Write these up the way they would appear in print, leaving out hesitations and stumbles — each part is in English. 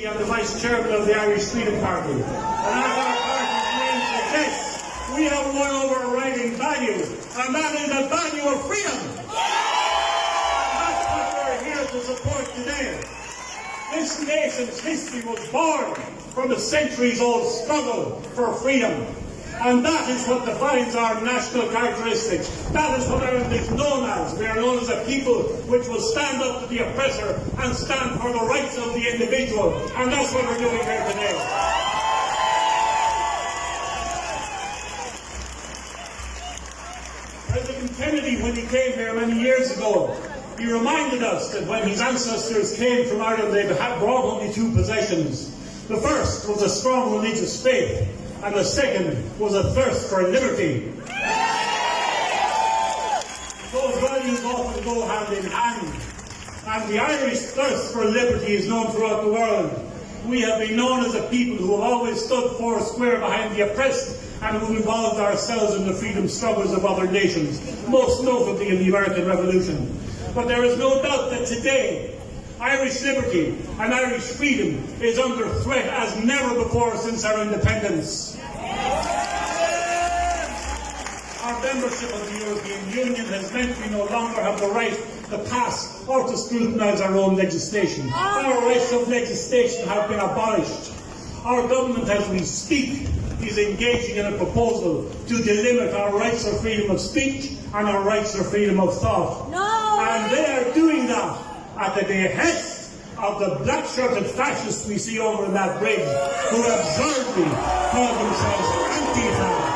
I'm the Vice Chairman of the Irish Freedom Party. And as our party's name suggests, we have one overriding value, and that is the value of freedom. And that's what we're here to support today. This nation's history was born from a centuries-old struggle for freedom. And that is what defines our national characteristics. That is what Ireland is known as. We are known as a people which will stand up to the oppressor and stand for the rights of the individual. And that's what we're doing here today. President Kennedy, when he came here many years ago, he reminded us that when his ancestors came from Ireland, they had brought only two possessions. The first was a strong religious faith, and the second was a thirst for liberty. Those values often go hand in hand, and the Irish thirst for liberty is known throughout the world. We have been known as a people who have always stood four square behind the oppressed and who involved ourselves in the freedom struggles of other nations, most notably in the American Revolution. But there is no doubt that today, Irish liberty and Irish freedom is under threat as never before since our independence. Our membership of the European Union has meant we no longer have the right to pass or to scrutinise our own legislation. Our rights of legislation have been abolished. Our government, as we speak, is engaging in a proposal to delimit our rights of freedom of speech and our rights of freedom of thought. And they are doing that at the behest of the black-shirted fascists we see over in that bridge, who absurdly call themselves Antifa.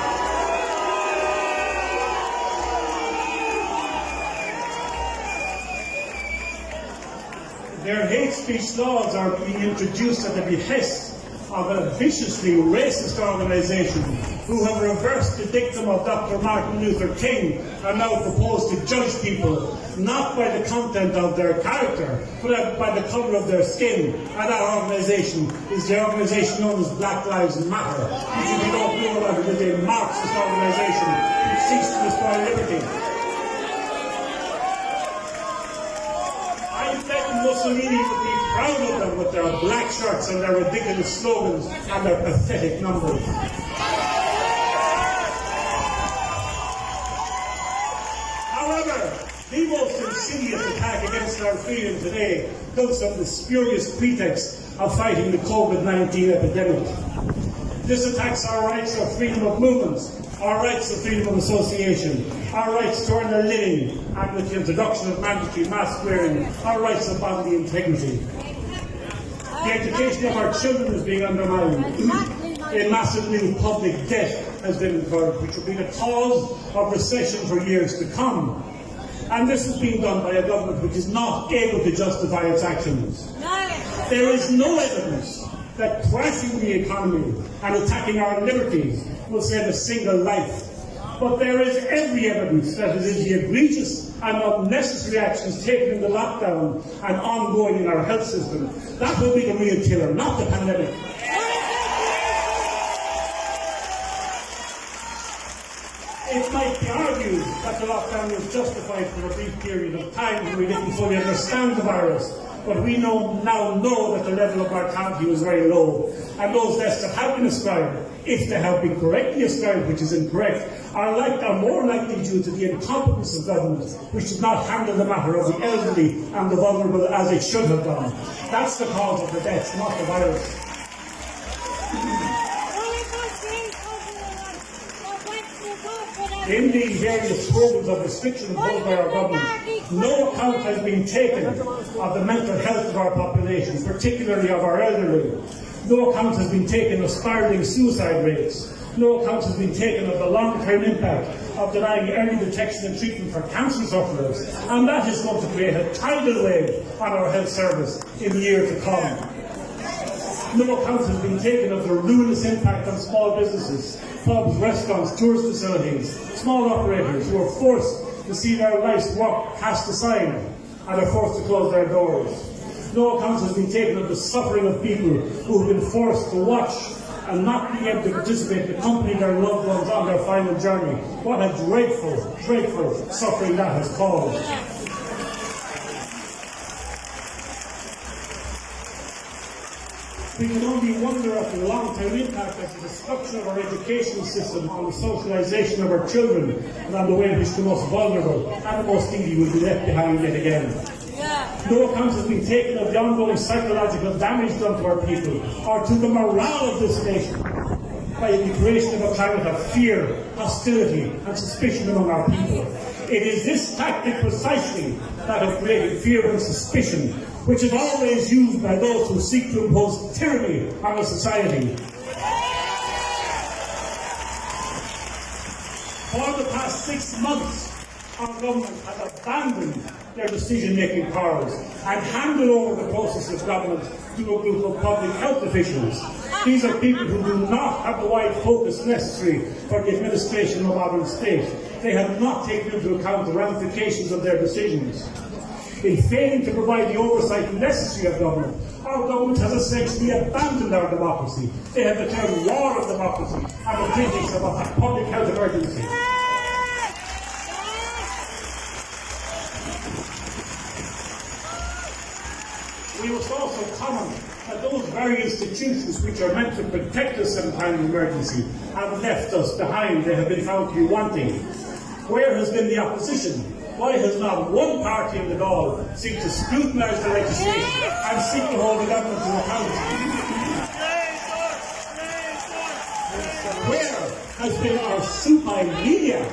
Their hate speech laws are being introduced at the behest of a viciously racist organisation who have reversed the dictum of Dr. Martin Luther King and now propose to judge people not by the content of their character, but by the colour of their skin. And that organisation is the organisation known as Black Lives Matter, which, if you don't know about it, is a Marxist organisation which seeks to destroy liberty. I bet Mussolini would be proud of them with their black shirts and their ridiculous slogans and their pathetic numbers. However, the most insidious attack against our freedom today comes from the spurious pretext of fighting the COVID-19 epidemic. This attacks our rights of freedom of movement, our rights of freedom of association, our rights to earn a living, and with the introduction of mandatory mask wearing, our rights of bodily integrity. The education of our children is being undermined. A massive new public debt has been incurred, which will be the cause of recession for years to come. And this is being done by a government which is not able to justify its actions. There is no evidence that crashing the economy and attacking our liberties will save a single life. But there is every evidence that it is the egregious and unnecessary actions taken in the lockdown and ongoing in our health system that will be the real killer, not the pandemic. It might be argued that the lockdown was justified for a brief period of time when we didn't fully understand the virus, but we now know that the level of mortality was very low, and those deaths that have been ascribed, if they have been correctly ascribed, which is incorrect, are more likely due to the incompetence of government, which did not handle the matter of the elderly and the vulnerable as it should have done. That's the cause of the deaths, not the virus. In these various programs of restriction imposed by our government, no account has been taken of the mental health of our population, particularly of our elderly. No account has been taken of spiralling suicide rates. No account has been taken of the long-term impact of denying early detection and treatment for cancer sufferers. And that is going to create a tidal wave on our health service in the year to come. No account has been taken of the ruinous impact on small businesses, pubs, restaurants, tourist facilities, small operators who are forced to see their life's work cast aside and are forced to close their doors. No account has been taken of the suffering of people who have been forced to watch and not be able to participate to accompany their loved ones on their final journey. What a dreadful, dreadful suffering that has caused. We can only wonder at the long-term impact of the destruction of our education system on the socialisation of our children and on the way in which the most vulnerable and the most needy will be left behind yet again. No account has been taken of the ongoing psychological damage done to our people or to the morale of this nation by the creation of a climate of fear, hostility and suspicion among our people. It is this tactic precisely that has created fear and suspicion, which is always used by those who seek to impose tyranny on a society. For the past 6 months, our government has abandoned their decision-making powers and handed over the process of government to a group of public health officials. These are people who do not have the wide focus necessary for the administration of a modern state. They have not taken into account the ramifications of their decisions. In failing to provide the oversight necessary of government, our government has essentially abandoned our democracy. They have declared war on democracy and the critics of a public health emergency. We must also comment that those very institutions which are meant to protect us in time of emergency have left us behind. They have been found to be wanting. Where has been the opposition? Why has not one party in the Dáil seek to scrutinise the legislation and seek to hold the government to account? Where has been our supine media?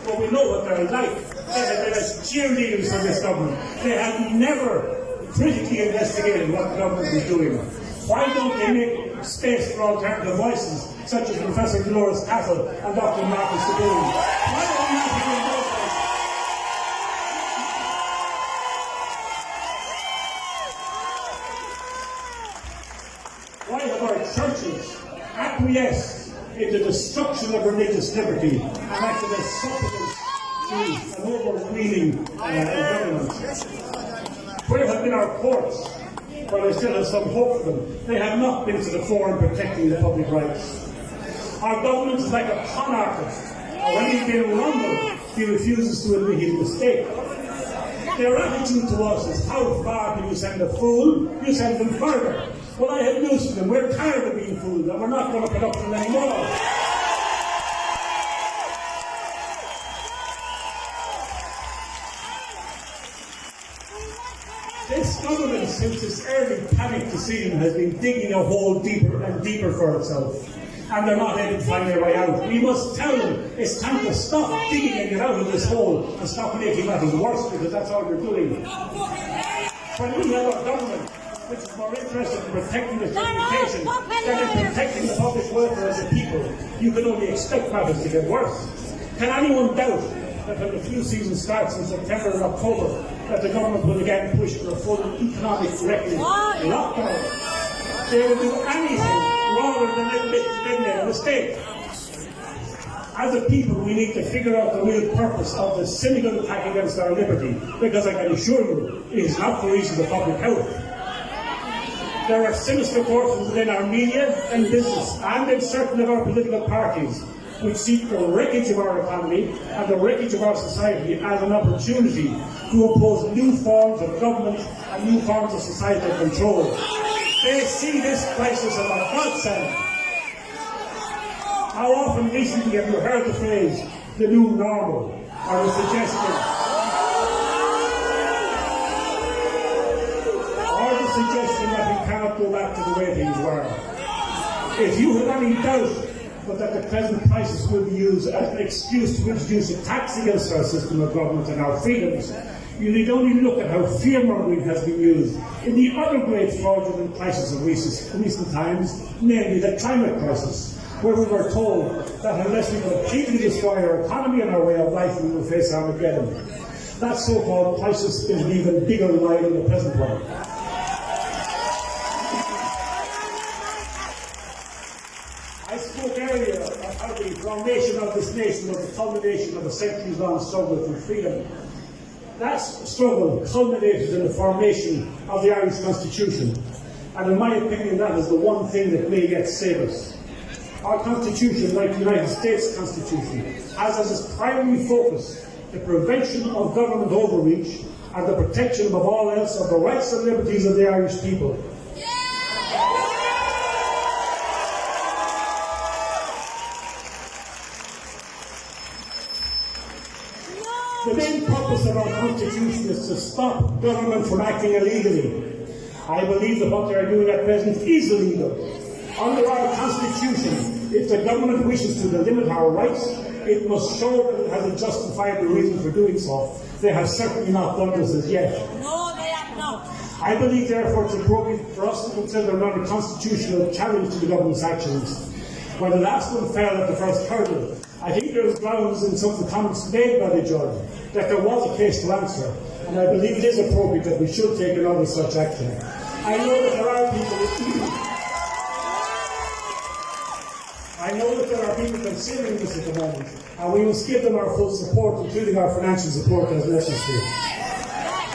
Well, we know what they're like. They have been as cheerleaders for this government. They have never critically investigated what the government is doing. Why don't they make space for alternative voices, such as Professor Dolores Cahill and Dr. Marcus De Brun? Why are we not doing those voices? Why have our churches acquiesced in the destruction of religious liberty and acted as supplements to an overweening government? Where have been our courts? Well, I still have some hope for them. They have not been to the fore in protecting the public rights. Our government is like a con artist. When he's been rumbled, he refuses to admit his mistake. Their attitude to us is, how far can you send a fool? You send them further. Well, I have news for them. We're tired of being fooled, and we're not going to put up with them anymore. This government, since its early panic decision, has been digging a hole deeper and deeper for itself, and they're not able to find their way out. We must tell them it's time to stop digging and get out of this hole and stop making matters worse, because that's all you're doing. When we have a government which is more interested in protecting its reputation than in protecting the public welfare as a people, you can only expect matters to get worse. Can anyone doubt that when the flu season starts in September and October, that the government will again push for a full economic reckoning lockdown? They will do anything rather than admit that they made a mistake. As a people, we need to figure out the real purpose of the cynical attack against our liberty, because I can assure you, it is not for reasons of public health. There are sinister forces within our media and business, and in certain of our political parties, which seek the wreckage of our economy and the wreckage of our society as an opportunity to impose new forms of government and new forms of societal control. They see this crisis as a godsend. How often recently have you heard the phrase, the new normal, or the suggestion that we cannot go back to the way things were? If you have any doubt but that the present crisis will be used as an excuse to introduce a tax against our system of government and our freedoms, you need only look at how fear-mongering has been used in the other great fraudulent crisis of recent times, namely the climate crisis, where we were told that unless we completely destroy our economy and our way of life, we will face Armageddon. That so-called crisis is an even bigger lie than the present one. I spoke earlier about how the formation of this nation was the culmination of a centuries-long struggle for freedom. That struggle culminated in the formation of the Irish Constitution, and in my opinion that is the one thing that may yet save us. Our Constitution, like the United States Constitution, has as its primary focus the prevention of government overreach and the protection above all else of the rights and liberties of the Irish people. purpose of our Constitution is to stop government from acting illegally. I believe that what they are doing at present is illegal. Under our Constitution, if the government wishes to limit our rights, it must show that it has a justifiable reason for doing so. They have certainly not done this as yet. No, they have not. I believe, therefore, it's appropriate for us to consider another constitutional challenge to the government's actions. When the last one fell at the first hurdle, I think there was grounds in some of the comments made by the judge that there was a case to answer, and I believe it is appropriate that we should take another such action. I know that there are people considering this at the moment, and we must give them our full support, including our financial support as necessary.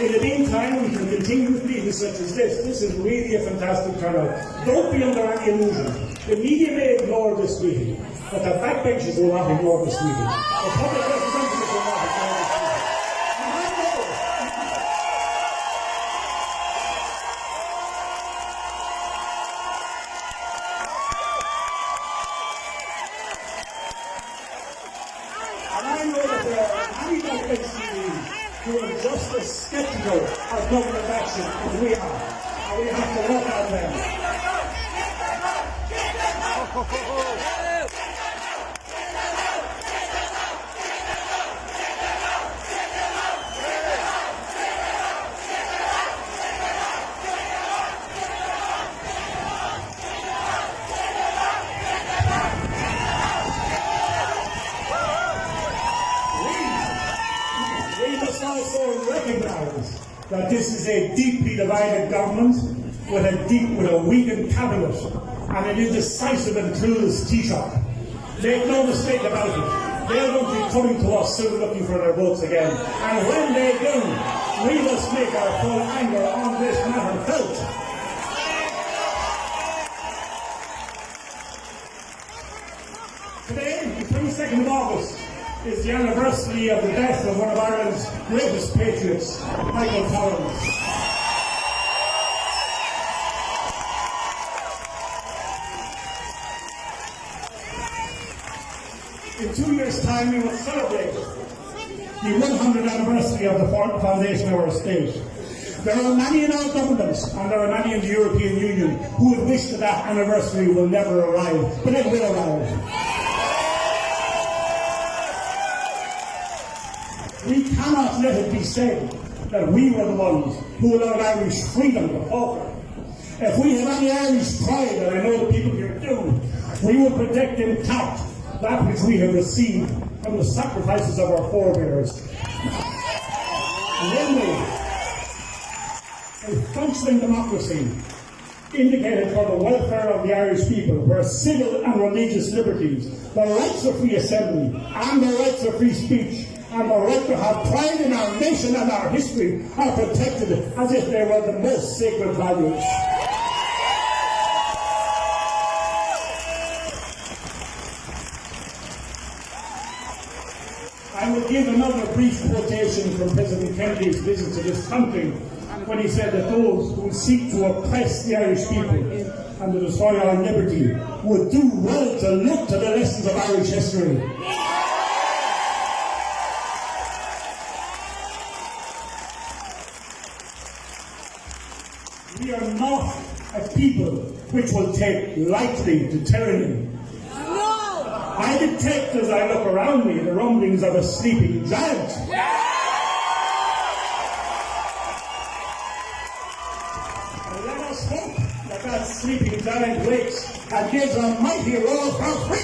In the meantime, we can continue with meetings such as this. This is really a fantastic turnout. Don't be under any illusion. The media may ignore this meeting, but the backbenchers will not ignore this meeting. The public representatives will not ignore this meeting. And I know that there are many backbenchers who are just as sceptical of government action as we are, and we have to work on them. We must also recognise that this is a deeply divided government with a weakened cabinet and an indecisive and clueless Taoiseach. Make no mistake about it, they're going to be coming to us soon looking for their votes again. And when they do, we must make our full anger on this matter felt. Today, the 22nd of August, is the anniversary of the death of one of Ireland's greatest patriots, Michael Collins. In 2 years' time, we will celebrate the 100th anniversary of the foundation of our state. There are many in our governments, and there are many in the European Union, who would wish that anniversary will never arrive, but it will arrive. We cannot let it be said that we were the ones who allowed Irish freedom to falter. If we have any Irish pride, and I know the people here do, we will protect intact that which we have received from the sacrifices of our forebears. Namely, a functioning democracy indicated for the welfare of the Irish people, where civil and religious liberties, the rights of free assembly, and the rights of free speech, and the right to have pride in our nation and our history are protected as if they were the most sacred values. I will give another brief quotation from President Kennedy's visit to this country, when he said that those who seek to oppress the Irish people and to destroy our liberty would do well to look to the lessons of Irish history. We are not a people which will take lightly to tyranny. No! I detect as I look around me the rumblings of a sleeping giant. And let us hope that that sleeping giant wakes and gives a mighty roar for freedom.